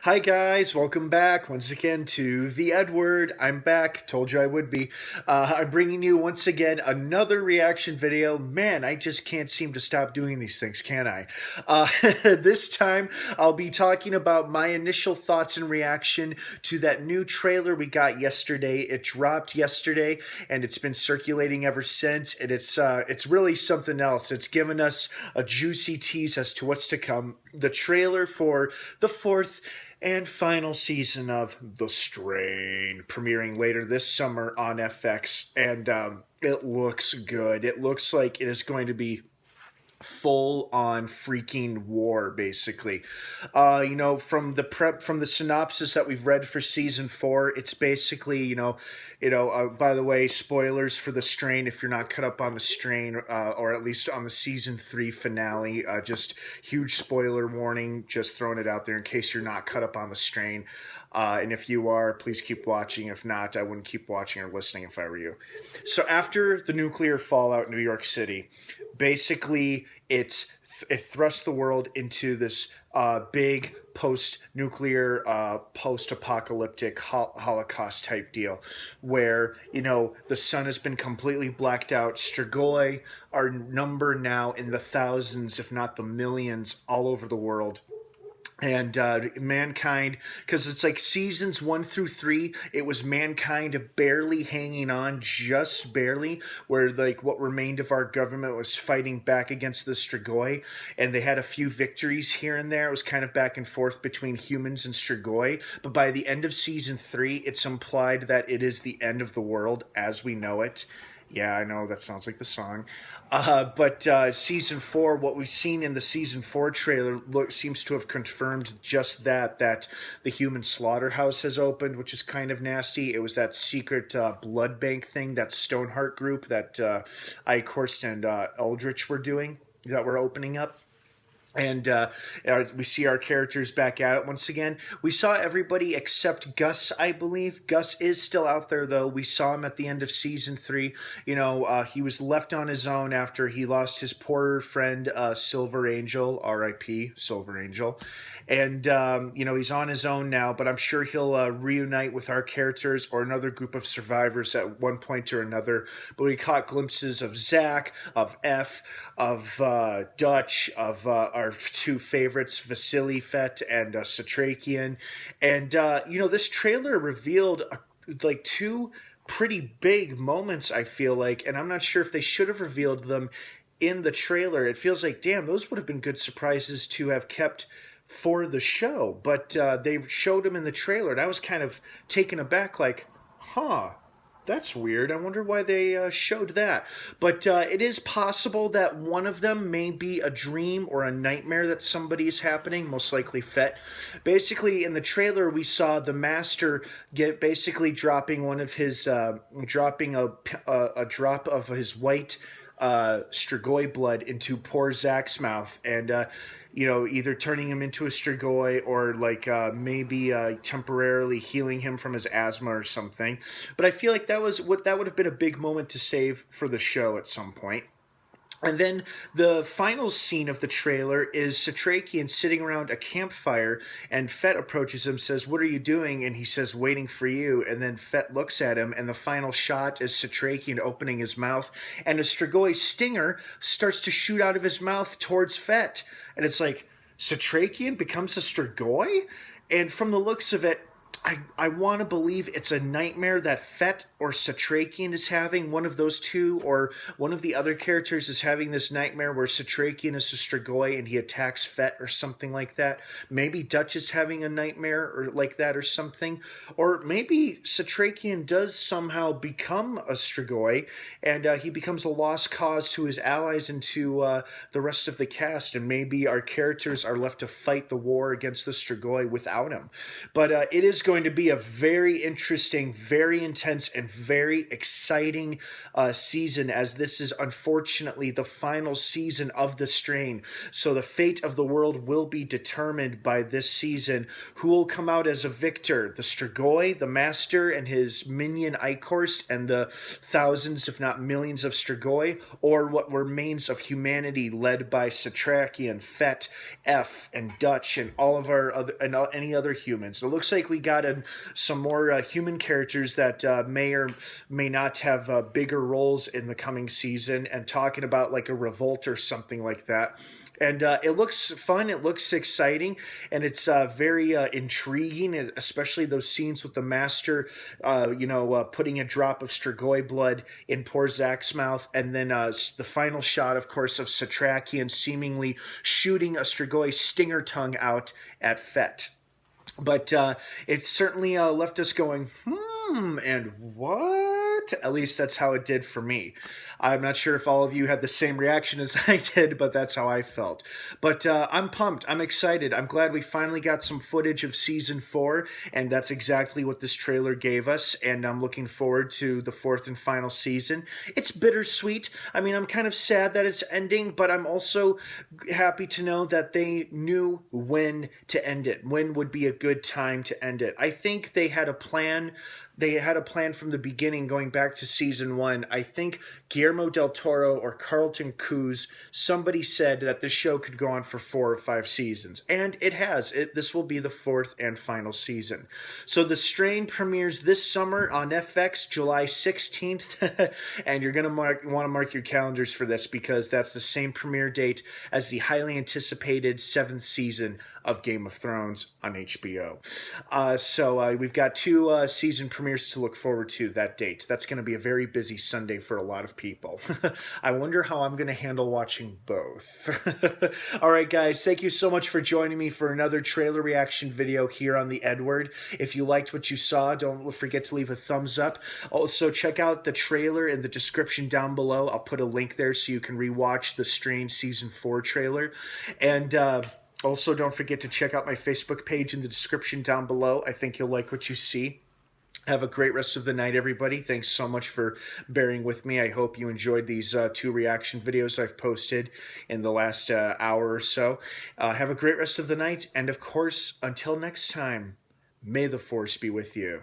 Hi guys, welcome back once again to the EdWord. I'm back, told you I would be. I'm bringing you once again another reaction video. Man, I just can't seem to stop doing these things, can I? This time I'll be talking about my initial thoughts and reaction to that new trailer we got yesterday. It dropped yesterday and it's been circulating ever since, and it's really something else. It's given us a juicy tease as to what's to come. The trailer for the fourth and final season of The Strain, premiering later this summer on FX, and it looks good. It looks like it is going to be full on freaking war, basically. From the synopsis that we've read for season 4, it's basically, by the way, spoilers for The Strain if you're not caught up on The Strain, or at least on the season 3 finale. Just huge spoiler warning, just throwing it out there in case you're not caught up on The Strain. And if you are, please keep watching. If not, I wouldn't keep watching or listening if I were you. So after the nuclear fallout in New York City, basically it thrusts the world into this big post-nuclear, post-apocalyptic Holocaust type deal, where the sun has been completely blacked out. Strigoi are numbered now in the thousands, if not the millions, all over the world. And mankind, because it's like seasons 1 through 3, it was mankind barely hanging on, just barely, where like what remained of our government was fighting back against the Strigoi, and they had a few victories here and there. It was kind of back and forth between humans and Strigoi, but by the end of season 3, it's implied that it is the end of the world as we know it. Yeah, I know that sounds like the song. But season 4, what we've seen in the season 4 trailer seems to have confirmed just that the human slaughterhouse has opened, which is kind of nasty. It was that secret blood bank thing, that Stoneheart group that Eichhorst and Eldritch were doing, that we're opening up. And we see our characters back at it once again. We saw everybody except Gus, I believe. Gus is still out there, though. We saw him at the end of season 3. He was left on his own after he lost his poor friend, Silver Angel, R.I.P., Silver Angel. And, he's on his own now, but I'm sure he'll reunite with our characters or another group of survivors at one point or another. But we caught glimpses of Zach, of F, of Dutch, of our two favorites, Vasily Fett and Satrakian. And, this trailer revealed like two pretty big moments, I feel like, and I'm not sure if they should have revealed them in the trailer. It feels like, damn, those would have been good surprises to have kept for the show, but they showed him in the trailer, and I was kind of taken aback, like, that's weird. I wonder why they showed that. But it is possible that one of them may be a dream or a nightmare that somebody is happening, most likely Fett. Basically, in the trailer, we saw the Master basically dropping one of his, dropping a drop of his white Strigoi blood into poor Zach's mouth, and either turning him into a Strigoi or maybe temporarily healing him from his asthma or something. But I feel like that would have been a big moment to save for the show at some point. And then the final scene of the trailer is Satrakian sitting around a campfire, and Fett approaches him, says, "What are you doing?" And he says, "Waiting for you." And then Fett looks at him, and the final shot is Satrakian opening his mouth, and a Strigoi stinger starts to shoot out of his mouth towards Fett. And it's like, Satrakian becomes a Strigoi? And from the looks of it, I want to believe it's a nightmare that Fett or Satrakian is having, one of those two, or one of the other characters is having this nightmare where Satrakian is a Strigoi and he attacks Fett or something like that. Maybe Dutch is having a nightmare or like that or something. Or maybe Satrakian does somehow become a Strigoi and he becomes a lost cause to his allies and to the rest of the cast, and maybe our characters are left to fight the war against the Strigoi without him. But it is going going to be a very interesting, very intense, and very exciting season, as this is unfortunately the final season of the strain. So the fate of the world will be determined by this season. Who will come out as a victor? The Strigoi, the Master, and his minion Ichorst, and the thousands, if not millions, of Strigoi, or what remains of humanity, led by Satrakian, Fet, F, and Dutch, and all of our other and any other humans. It looks like we got some more human characters that may or may not have bigger roles in the coming season, and talking about like a revolt or something like that. And it looks fun, it looks exciting, and it's very intriguing, especially those scenes with the Master, putting a drop of Strigoi blood in poor Zach's mouth, and then the final shot, of course, of Satrakian seemingly shooting a Strigoi stinger tongue out at Fet. But it certainly left us going, and what? At least that's how it did for me. I'm not sure if all of you had the same reaction as I did, but that's how I felt. But I'm pumped. I'm excited. I'm glad we finally got some footage of Season 4, and that's exactly what this trailer gave us, and I'm looking forward to the fourth and final season. It's bittersweet. I mean, I'm kind of sad that it's ending, but I'm also happy to know that they knew when to end it, when would be a good time to end it. I think they had a plan. They had a plan from the beginning, going back to Season 1. I think Guillermo del Toro or Carlton Cuse, somebody said that this show could go on for 4 or 5 seasons. And it has. This will be the fourth and final season. So The Strain premieres this summer on FX, July 16th. And you're going to want to mark your calendars for this, because that's the same premiere date as the highly anticipated 7th season of Game of Thrones on HBO. So we've got 2 season premieres to look forward to that date. That's going to be a very busy Sunday for a lot of people. I wonder how I'm going to handle watching both. All right, guys, thank you so much for joining me for another trailer reaction video here on the EdWord. If you liked what you saw, don't forget to leave a thumbs up. Also, check out the trailer in the description down below. I'll put a link there so you can rewatch the Strain Season 4 trailer. And also, don't forget to check out my Facebook page in the description down below. I think you'll like what you see. Have a great rest of the night, everybody. Thanks so much for bearing with me. I hope you enjoyed these 2 reaction videos I've posted in the last hour or so. Have a great rest of the night. And of course, until next time, may the Force be with you.